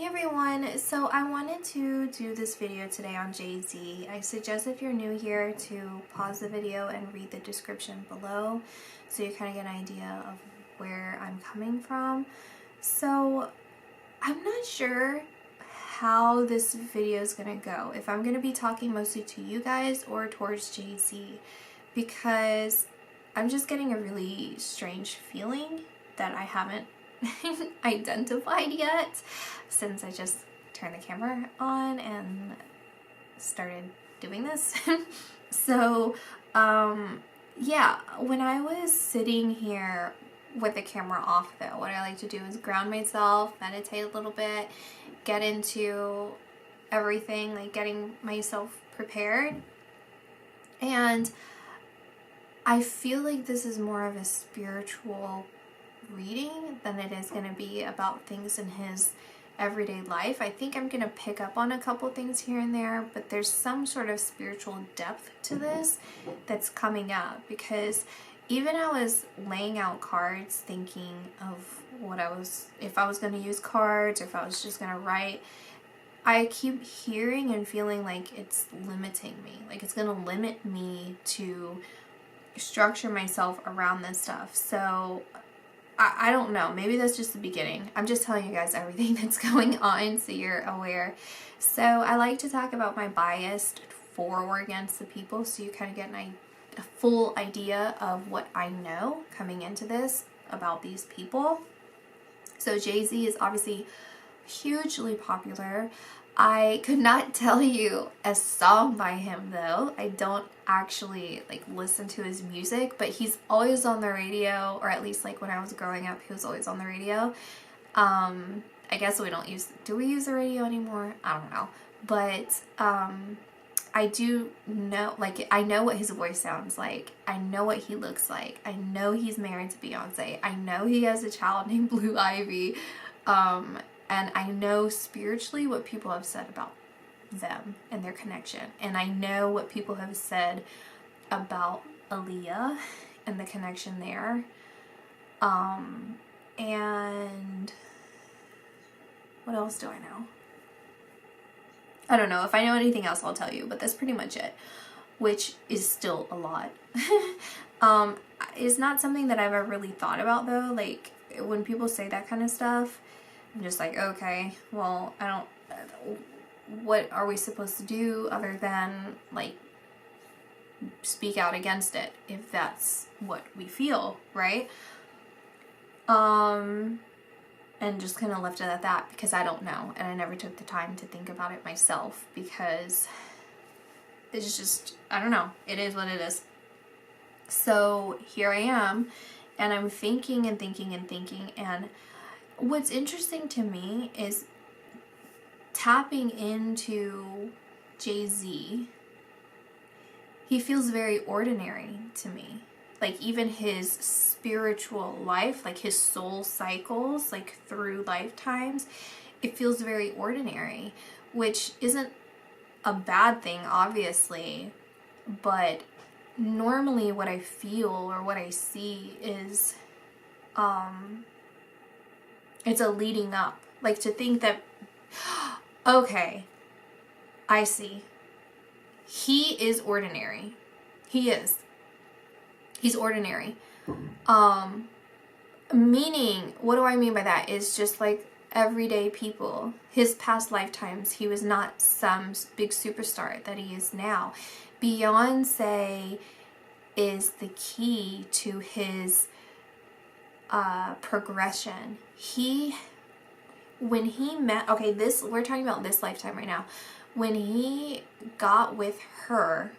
Hey everyone, so I wanted to do this video today on Jay-Z. I suggest if you're new here to pause the video and read the description below so you kind of get an idea of where I'm coming from. So I'm not sure how this video is going to go, if I'm going to be talking mostly to you guys or towards Jay-Z, because I'm just getting a really strange feeling that I haven't identified yet since I just turned the camera on and started doing this. So yeah, when I was sitting here with the camera off though, what I like to do is ground myself, meditate a little bit, get into everything, like getting myself prepared. And I feel like this is more of a spiritual reading than it is going to be about things in his everyday life. I think I'm going to pick up on a couple things here and there, but there's some sort of spiritual depth to this that's coming up, because even I was laying out cards thinking of what if I was going to use cards or if I was just going to write, I keep hearing and feeling like it's limiting me, like it's going to limit me to structure myself around this stuff. So I don't know, maybe that's just the beginning. I'm just telling you guys everything that's going on so you're aware. So I like to talk about my bias for or against the people so you kind of get a full idea of what I know coming into this about these people. So Jay-Z is obviously hugely popular. I could not tell you a song by him though. I don't actually listen to his music, but he's always on the radio, or at least when I was growing up, he was always on the radio. I guess do we use the radio anymore? I don't know. But I do know, I know what his voice sounds like. I know what he looks like. I know he's married to Beyonce. I know he has a child named Blue Ivy. And I know spiritually what people have said about them and their connection. And I know what people have said about Aaliyah and the connection there. And what else do I know? I don't know. If I know anything else, I'll tell you. But that's pretty much it, which is still a lot. It's not something that I've ever really thought about, though. When people say that kind of stuff, I'm just like, okay, well, what are we supposed to do other than, speak out against it, if that's what we feel, right? And just kind of left it at that, because I don't know, and I never took the time to think about it myself, because it's just, I don't know, it is what it is. So here I am, and I'm thinking and thinking and thinking, and what's interesting to me is tapping into Jay-Z. He feels very ordinary to me. Even his spiritual life, his soul cycles, through lifetimes, it feels very ordinary, which isn't a bad thing, obviously, but normally what I feel or what I see is, it's a leading up. To think that, okay, I see. He is ordinary. He is. He's ordinary. Meaning, what do I mean by that? Is just everyday people. His past lifetimes, he was not some big superstar that he is now. Beyonce is the key to his progression. When he met, okay, we're talking about this lifetime right now. When he got with her,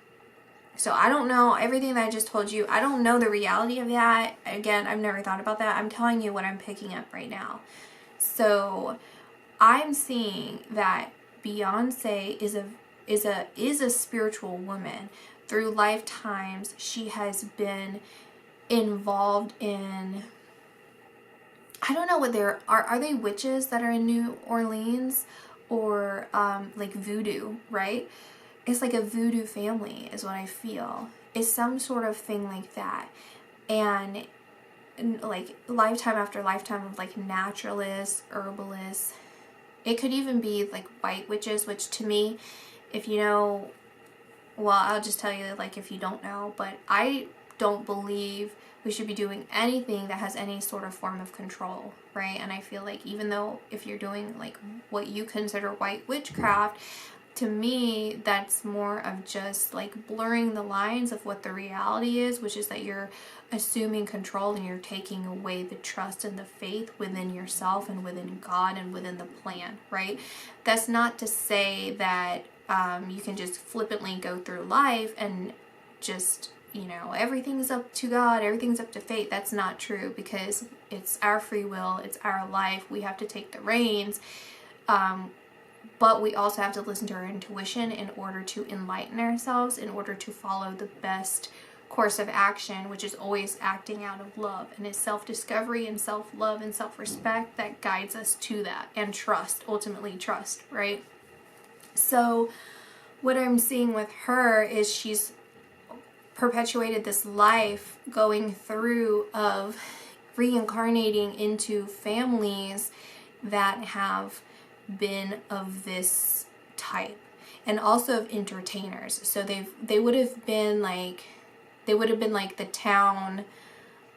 so I don't know everything that I just told you. I don't know the reality of that. Again, I've never thought about that. I'm telling you what I'm picking up right now. So I'm seeing that Beyonce is a spiritual woman. Through lifetimes, she has been involved in, I don't know what are they witches that are in New Orleans, or voodoo, right? It's a voodoo family is what I feel. It's some sort of thing like that. And lifetime after lifetime of naturalists, herbalists, It could even be like white witches, which to me, if you know, well, I'll just tell you, like, if you don't know, but I don't believe we should be doing anything that has any sort of form of control, right? And I feel like even though if you're doing like what you consider white witchcraft, to me, that's more of just like blurring the lines of what the reality is, which is that you're assuming control and you're taking away the trust and the faith within yourself and within God and within the plan, right? That's not to say that you can just flippantly go through life and just, you know, everything's up to God, everything's up to fate. That's not true, because it's our free will, it's our life. We have to take the reins. But we also have to listen to our intuition in order to enlighten ourselves, in order to follow the best course of action, which is always acting out of love. And it's self-discovery and self-love and self-respect that guides us to that. And trust, ultimately trust, right? So what I'm seeing with her is she's perpetuated this life going through of reincarnating into families that have been of this type, and also of entertainers. So they would have been like the town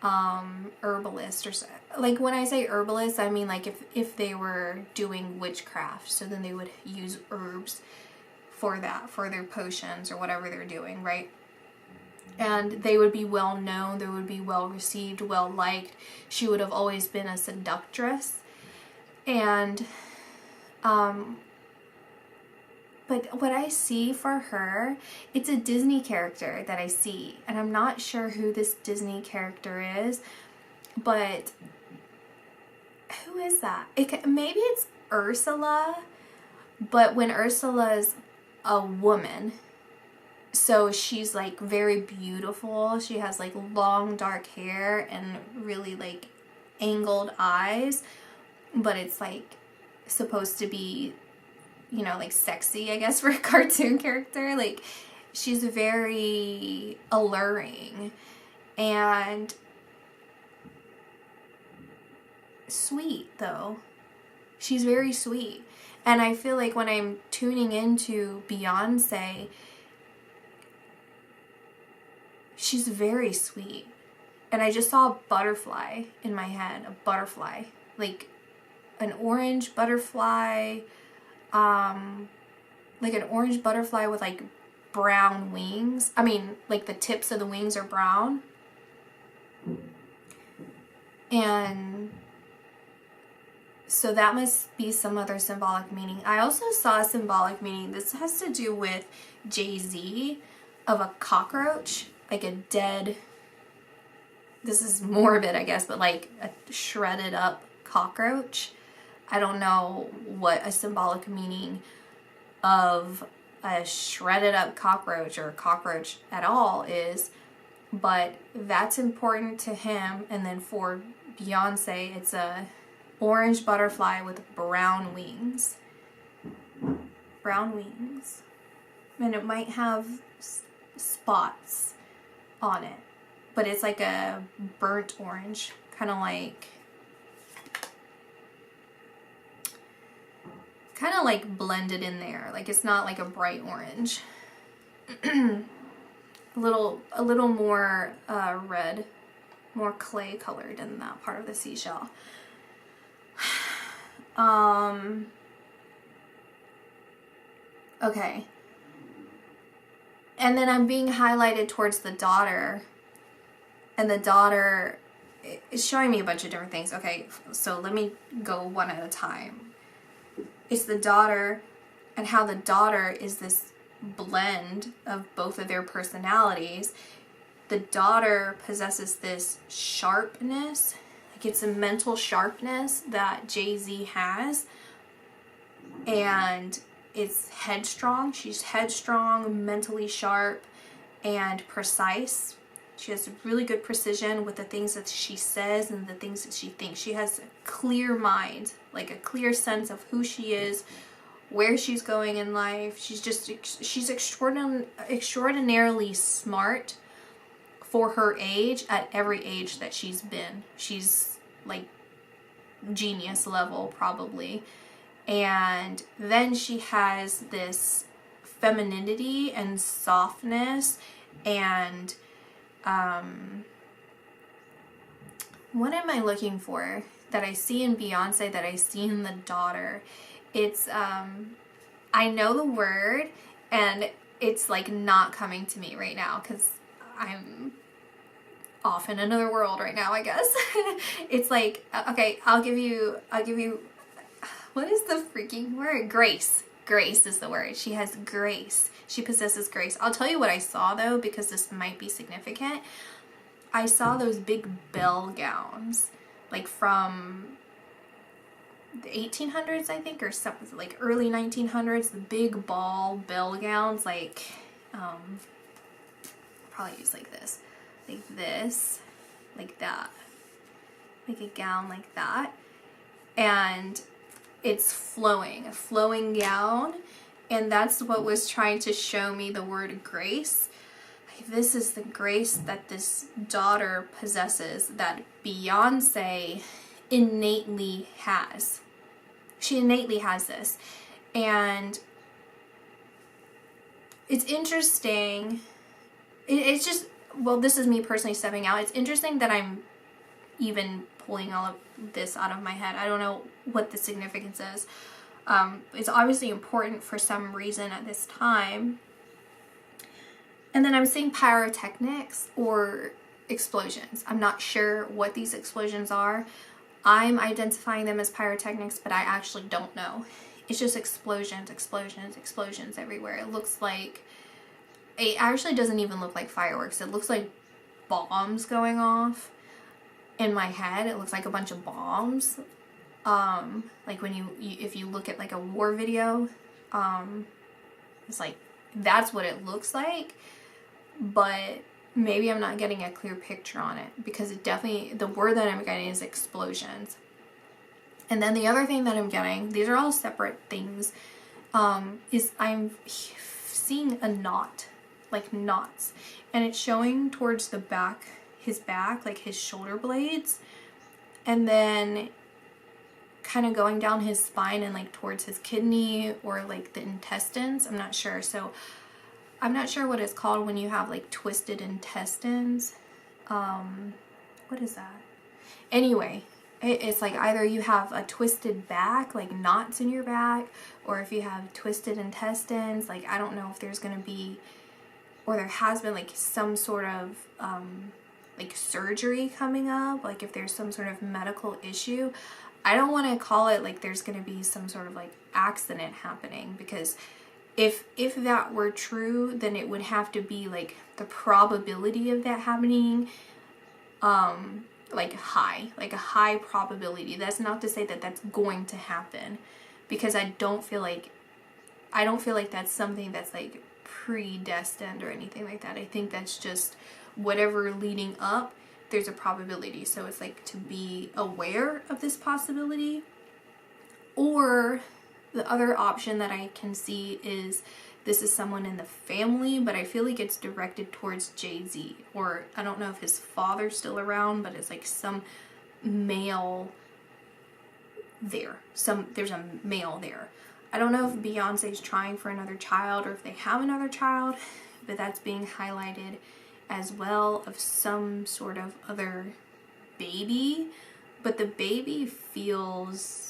herbalist, or so. Like when I say herbalist, I mean like if they were doing witchcraft, so then they would use herbs for that, for their potions or whatever they're doing, right? And they would be well known, they would be well received, well liked. She would have always been a seductress. And but what I see for her, it's a Disney character that I see, and I'm not sure who this Disney character is, but who is that? Maybe it's Ursula, but when Ursula's a woman, so she's like very beautiful. She has like long dark hair and really like angled eyes, but it's like supposed to be, you know, like sexy, I guess, for a cartoon character. Like she's very alluring and sweet, though. She's very sweet. And I feel like when I'm tuning into Beyonce, she's very sweet. And I just saw a butterfly in my head, a butterfly, like an orange butterfly, like an orange butterfly with like brown wings. I mean, like the tips of the wings are brown. And so that must be some other symbolic meaning. I also saw a symbolic meaning. This has to do with Jay-Z, of a cockroach, like a dead, this is morbid, I guess, but like a shredded up cockroach. I don't know what a symbolic meaning of a shredded up cockroach or a cockroach at all is, but that's important to him. And then for Beyonce, it's a orange butterfly with brown wings. Brown wings. And it might have spots on it, but it's like a burnt orange, kind of like blended in there. Like it's not like a bright orange. a little more red, more clay colored in that part of the seashell. Okay. And then I'm being highlighted towards the daughter, and the daughter is showing me a bunch of different things. Okay, so let me go one at a time. It's the daughter, and how the daughter is this blend of both of their personalities. The daughter possesses this sharpness, like it's a mental sharpness that Jay-Z has, and it's headstrong. She's headstrong, mentally sharp, and precise. She has really good precision with the things that she says and the things that she thinks. She has a clear mind, like a clear sense of who she is, where she's going in life. She's extraordinarily smart for her age, at every age that she's been. She's like genius level, probably. And then she has this femininity and softness and what am I looking for that I see in Beyonce that I see in the daughter? It's I know the word and it's like not coming to me right now because I'm off in another world right now, I guess. It's like, okay, I'll give you what is the freaking word? Grace. Grace is the word. She has grace. She possesses grace. I'll tell you what I saw though, because this might be significant. I saw those big bell gowns, like from the 1800s, I think, or something like early 1900s. The big ball bell gowns, like probably use like this, like that, like a gown like that, and it's flowing, a flowing gown, and that's what was trying to show me the word grace. This is the grace that this daughter possesses that Beyonce innately has. She innately has this. And it's interesting. It's just, well, this is me personally stepping out. It's interesting that I'm even pulling all of this out of my head. I don't know what the significance is. It's obviously important for some reason at this time. And then I'm seeing pyrotechnics or explosions. I'm not sure what these explosions are. I'm identifying them as pyrotechnics, but I actually don't know. It's just explosions, explosions, explosions everywhere. It looks like, it actually doesn't even look like fireworks. It looks like bombs going off. In my head, it looks like a bunch of bombs. Like when if you look at like a war video, it's like, that's what it looks like. But maybe I'm not getting a clear picture on it, because it definitely, the word that I'm getting is explosions. And then the other thing that I'm getting, these are all separate things, is I'm seeing a knot, like knots, and it's showing towards the back, his back, like his shoulder blades, and then kind of going down his spine and like towards his kidney or like the intestines. I'm not sure. So I'm not sure what it's called when you have like twisted intestines. What is that? Anyway, it's like either you have a twisted back, like knots in your back, or if you have twisted intestines, like I don't know if there's gonna be, or there has been like some sort of like surgery coming up, like if there's some sort of medical issue. I don't want to call it like there's going to be some sort of like accident happening, because if that were true, then it would have to be like the probability of that happening like a high probability. That's not to say that that's going to happen, because I don't feel like that's something that's like predestined or anything like that. I think that's just whatever leading up, there's a probability. So it's like to be aware of this possibility. Or the other option that I can see is this is someone in the family, but I feel like it's directed towards Jay-Z, or I don't know if his father's still around, but it's like some male there. There's a male there. I don't know if Beyonce's trying for another child or if they have another child, but that's being highlighted as well, of some sort of other baby. But the baby feels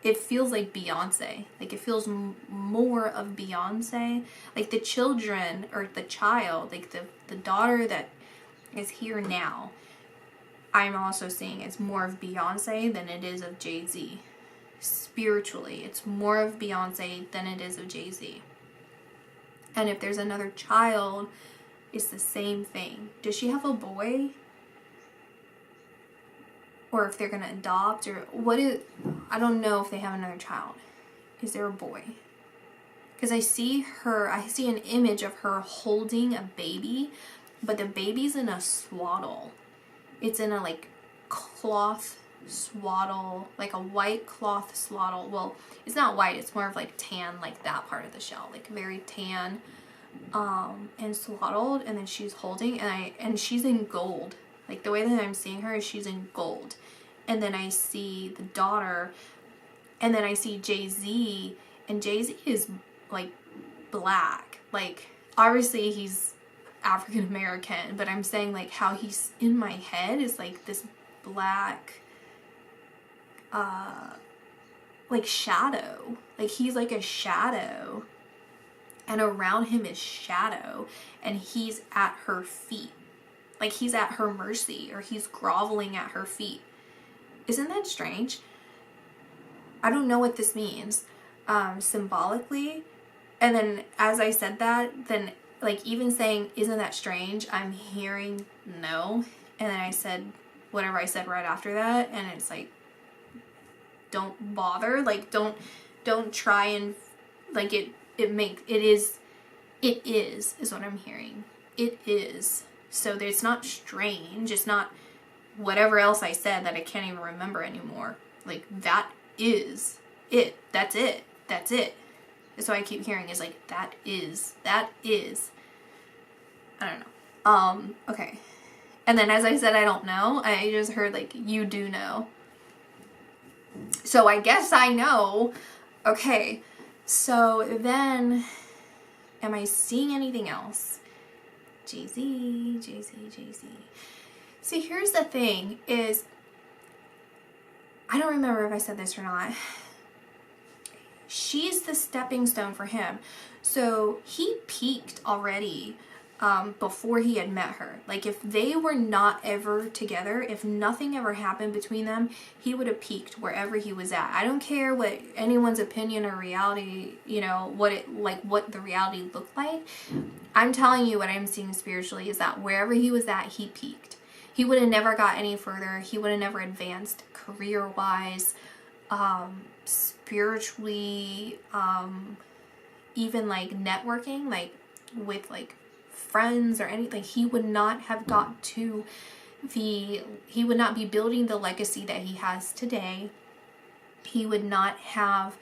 like Beyonce. Like it feels more of Beyonce. Like the children, or the child, like the daughter that is here now, I'm also seeing it's more of Beyonce than it is of Jay-Z. Spiritually, it's more of Beyonce than it is of Jay-Z. And if there's another child, it's the same thing. Does she have a boy? Or if they're gonna adopt, or what is, I don't know if they have another child. Is there a boy? Because I see an image of her holding a baby, but the baby's in a swaddle. It's in a like cloth swaddle, like a white cloth swaddle. Well, it's not white, it's more of like tan, like that part of the shell, like very tan, and swaddled, and then she's holding, and she's in gold. Like the way that I'm seeing her is she's in gold. And then I see the daughter And then I see Jay-Z, and Jay-Z is like black. Like, obviously he's African American, but I'm saying like how he's in my head is like this black like shadow. Like he's like a shadow, and around him is shadow, and he's at her feet. Like he's at her mercy, or he's groveling at her feet. Isn't that strange? I don't know what this means symbolically. And then as I said that, then like even saying, isn't that strange? I'm hearing no. And then I said whatever I said right after that. And it's like, don't bother. Like, don't try and like it is what I'm hearing. It is. So it's not strange. It's not whatever else I said that I can't even remember anymore. Like, that is it. That's it. That's it. That's what I keep hearing is like, that is. I don't know. Okay. And then as I said, I don't know. I just heard like, you do know. So I guess I know. Okay. So then, am I seeing anything else? Jay-Z. See, here's the thing is, I don't remember if I said this or not. She's the stepping stone for him. So he peaked already before he had met her. Like if they were not ever together, if nothing ever happened between them, he would have peaked wherever he was at. I don't care what anyone's opinion or reality, you know, what the reality looked like. I'm telling you what I'm seeing spiritually is that wherever he was at, he peaked. He would have never got any further. He would have never advanced career-wise, spiritually, even like networking, like with like friends or anything. He would not have got to he would not be building the legacy that he has today. He would not have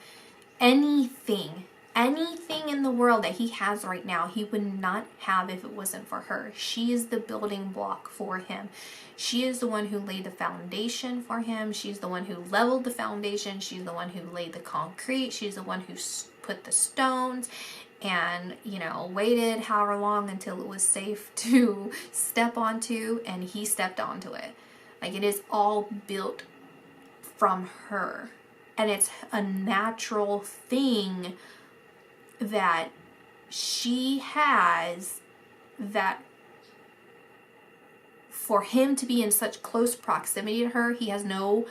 anything in the world that he has right now. He would not have if it wasn't for her. She is the building block for him. She is the one who laid the foundation for him. She's the one who leveled the foundation. She's the one who laid the concrete. She's the one who put the stones and, you know, waited however long until it was safe to step onto, and he stepped onto it. Like, it is all built from her. And it's a natural thing that she has, that for him to be in such close proximity to her, he has no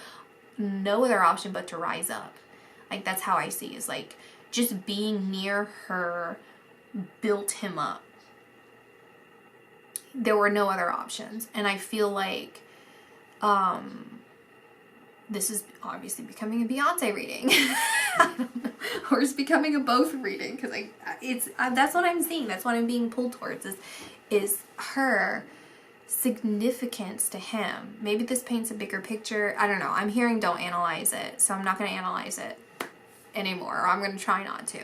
other option but to rise up. Like, that's how I see, is like just being near her built him up. There were no other options. And I feel like this is obviously becoming a Beyonce reading. I don't know. Or it's becoming a both reading, because that's what I'm seeing. That's what I'm being pulled towards, is her significance to him. Maybe this paints a bigger picture. I don't know. I'm hearing don't analyze it, so I'm not going to analyze it anymore, or I'm going to try not to.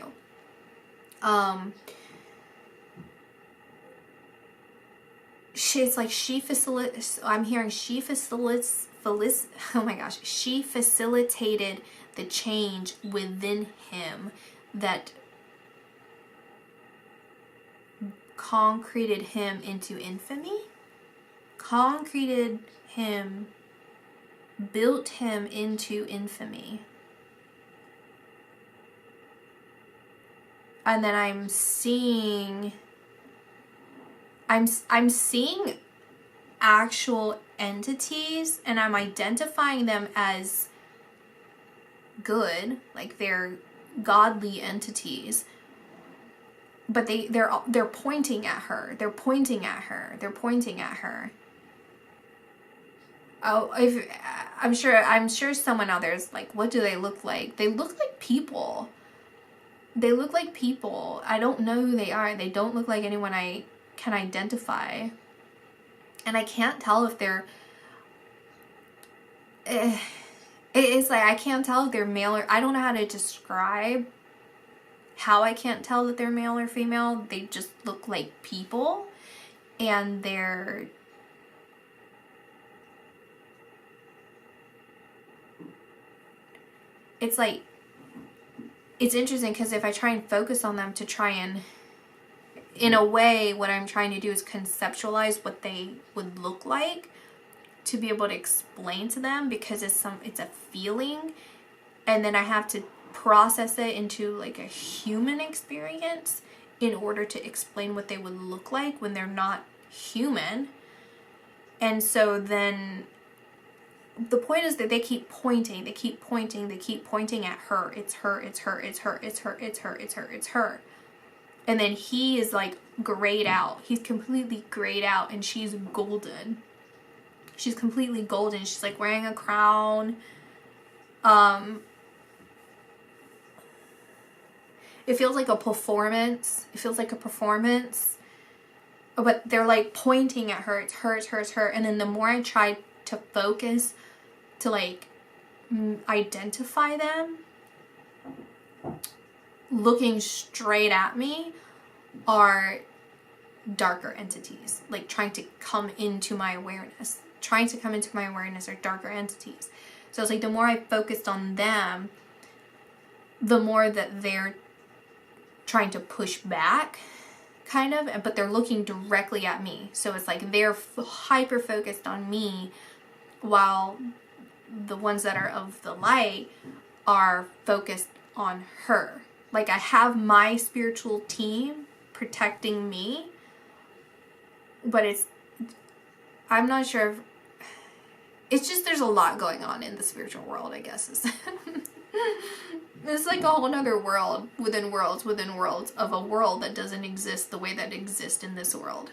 It's like she facilitates. I'm hearing she facilitates. Oh my gosh, she facilitated the change within him that concreted him into infamy. Concreted him, built him into infamy. And then I'm seeing actual entities, and I'm identifying them as good, like they're godly entities, but they're pointing at her. They're pointing at her. Oh, I'm sure someone out there is like, what do they look like? They look like people. I don't know who they are. They don't look like anyone I can identify. And I can't tell if they're... It's like, I can't tell if they're male or... I don't know how to describe how I can't tell that they're male or female. They just look like people. And they're... It's like it's interesting because if I try and focus on them to try and, in a way, what I'm trying to do is conceptualize what they would look like to be able to explain to them, because it's a feeling, and then I have to process it into like a human experience in order to explain what they would look like when they're not human. And so then the point is that they keep pointing at her. It's her, it's her, it's her, it's her, it's her, it's her, it's her. And then he is like grayed out. He's completely grayed out, and she's golden. She's completely golden. She's like wearing a crown. It feels like a performance. But they're like pointing at her. It's her, it's her, it's her. And then the more I try to focus to like identify them, looking straight at me are darker entities, like trying to come into my awareness. Are darker entities. So it's like the more I focused on them, the more that they're trying to push back, kind of, but they're looking directly at me. So it's like they're hyper focused on me, while the ones that are of the light are focused on her. Like I have my spiritual team protecting me, but I'm not sure if, it's just there's a lot going on in the spiritual world, I guess. It's like a whole other world within worlds of a world that doesn't exist the way that exists in this world.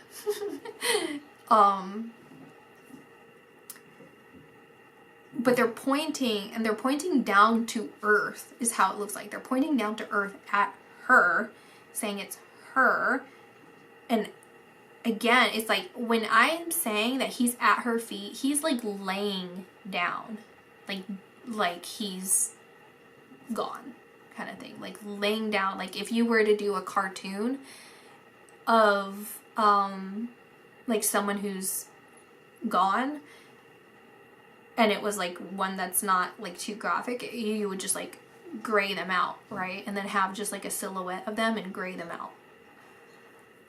But they're pointing, and they're pointing down to earth is how it looks like. They're pointing down to earth at her, saying it's her. And again, it's like when I'm saying that he's at her feet, he's like laying down, like he's gone, kind of thing, like laying down. Like if you were to do a cartoon of like someone who's gone, and it was like one that's not like too graphic, you would just like gray them out, right? And then have just like a silhouette of them and gray them out.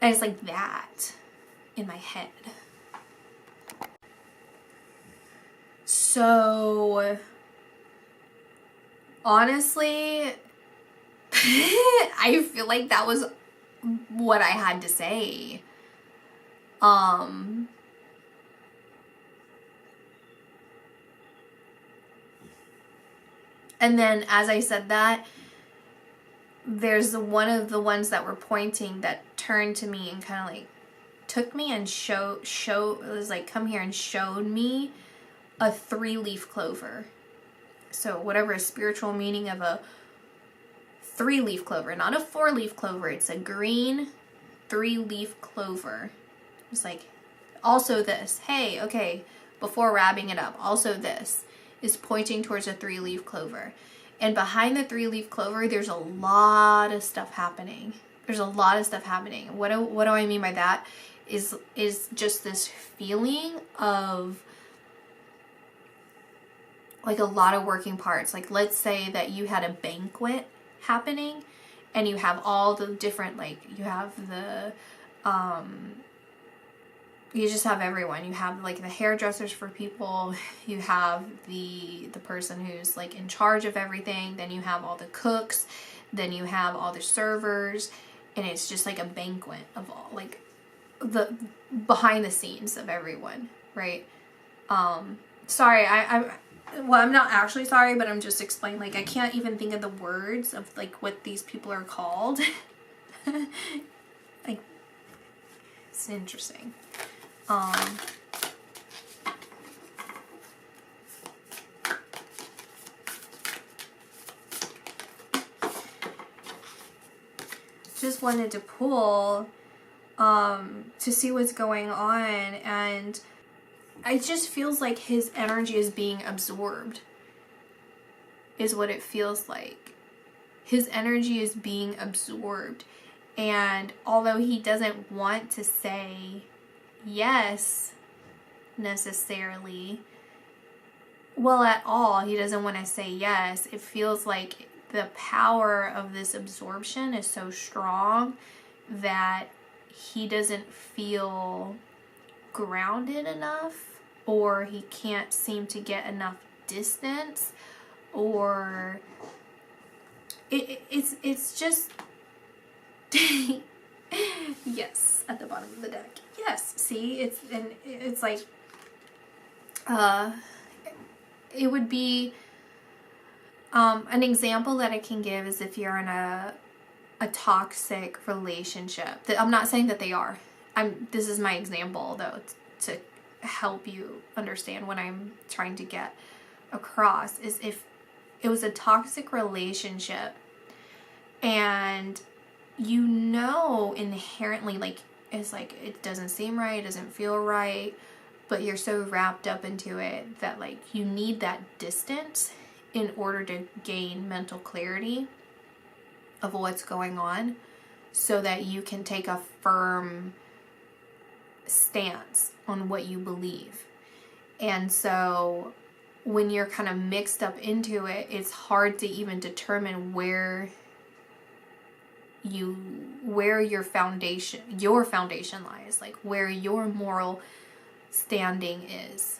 And it's like that in my head. So honestly, I feel like that was what I had to say. And then as I said that, there's one of the ones that were pointing that turned to me and kind of like took me and it was like, come here, and showed me a 3-leaf clover. So whatever a spiritual meaning of a 3-leaf clover, not a 4-leaf clover, it's a green 3-leaf clover. It's like, also this, hey, okay, before wrapping it up, also this is pointing towards a 3-leaf clover. And behind the 3-leaf clover, there's a lot of stuff happening. What do I mean by that? Is just this feeling of like a lot of working parts. Like let's say that you had a banquet happening, and you have all the different, like you have the you just have everyone. You have like the hairdressers for people, you have the person who's like in charge of everything, then you have all the cooks, then you have all the servers, and it's just like a banquet of all like the behind the scenes of everyone, right? Sorry, I'm not actually sorry, but I'm just explaining, like I can't even think of the words of like what these people are called. Like it's interesting. Just wanted to pull to see what's going on, and it just feels like his energy is being absorbed, is what it feels like. His energy is being absorbed, and although he doesn't want to say yes necessarily, well, at all, he doesn't want to say yes, it feels like the power of this absorption is so strong that he doesn't feel grounded enough, or he can't seem to get enough distance, or it's just yes, at the bottom of the deck. Yes, see, it's like it would be an example that I can give is if you're in a toxic relationship. I'm not saying that they are. This is my example though, to help you understand what I'm trying to get across, is if it was a toxic relationship and you know inherently, like, it's like it doesn't seem right, it doesn't feel right, but you're so wrapped up into it that like you need that distance in order to gain mental clarity of what's going on, so that you can take a firm stance on what you believe. And so when you're kind of mixed up into it, it's hard to even determine where your foundation lies, like where your moral standing is.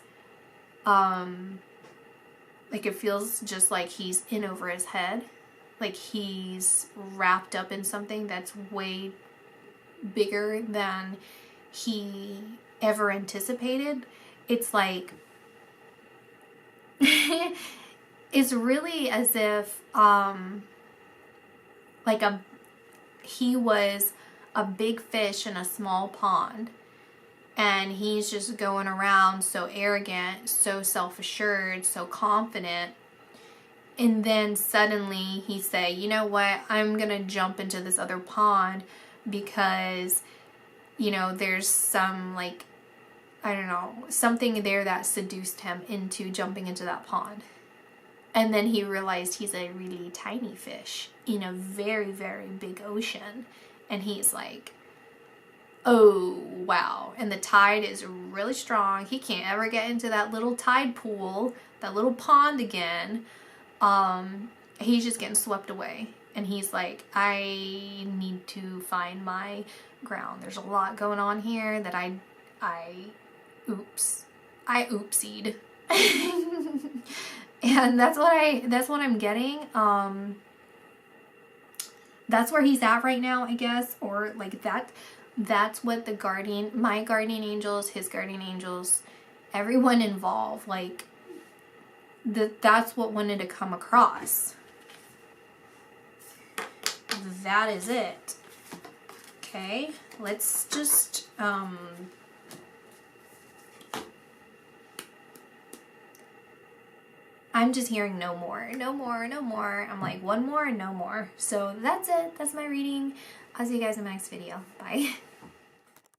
Like it feels just like he's in over his head, like he's wrapped up in something that's way bigger than he ever anticipated. It's like it's really as if like he was a big fish in a small pond, and he's just going around so arrogant, so self-assured, so confident. And then suddenly he say, you know what, I'm gonna jump into this other pond because, you know, there's some, like, I don't know, something there that seduced him into jumping into that pond. And then he realized he's a really tiny fish in a very, very big ocean. And he's like, oh, wow. And the tide is really strong. He can't ever get into that little tide pool, that little pond again. He's just getting swept away. And he's like, I need to find my ground. There's a lot going on here that I oopsied. And that's what I'm getting. That's where he's at right now, I guess. Or like that's what my guardian angels, his guardian angels, everyone involved, like that's what wanted to come across. That is it. Okay, let's just I'm just hearing no more, no more, no more. I'm like, one more, no more. So that's it. That's my reading. I'll see you guys in my next video. Bye.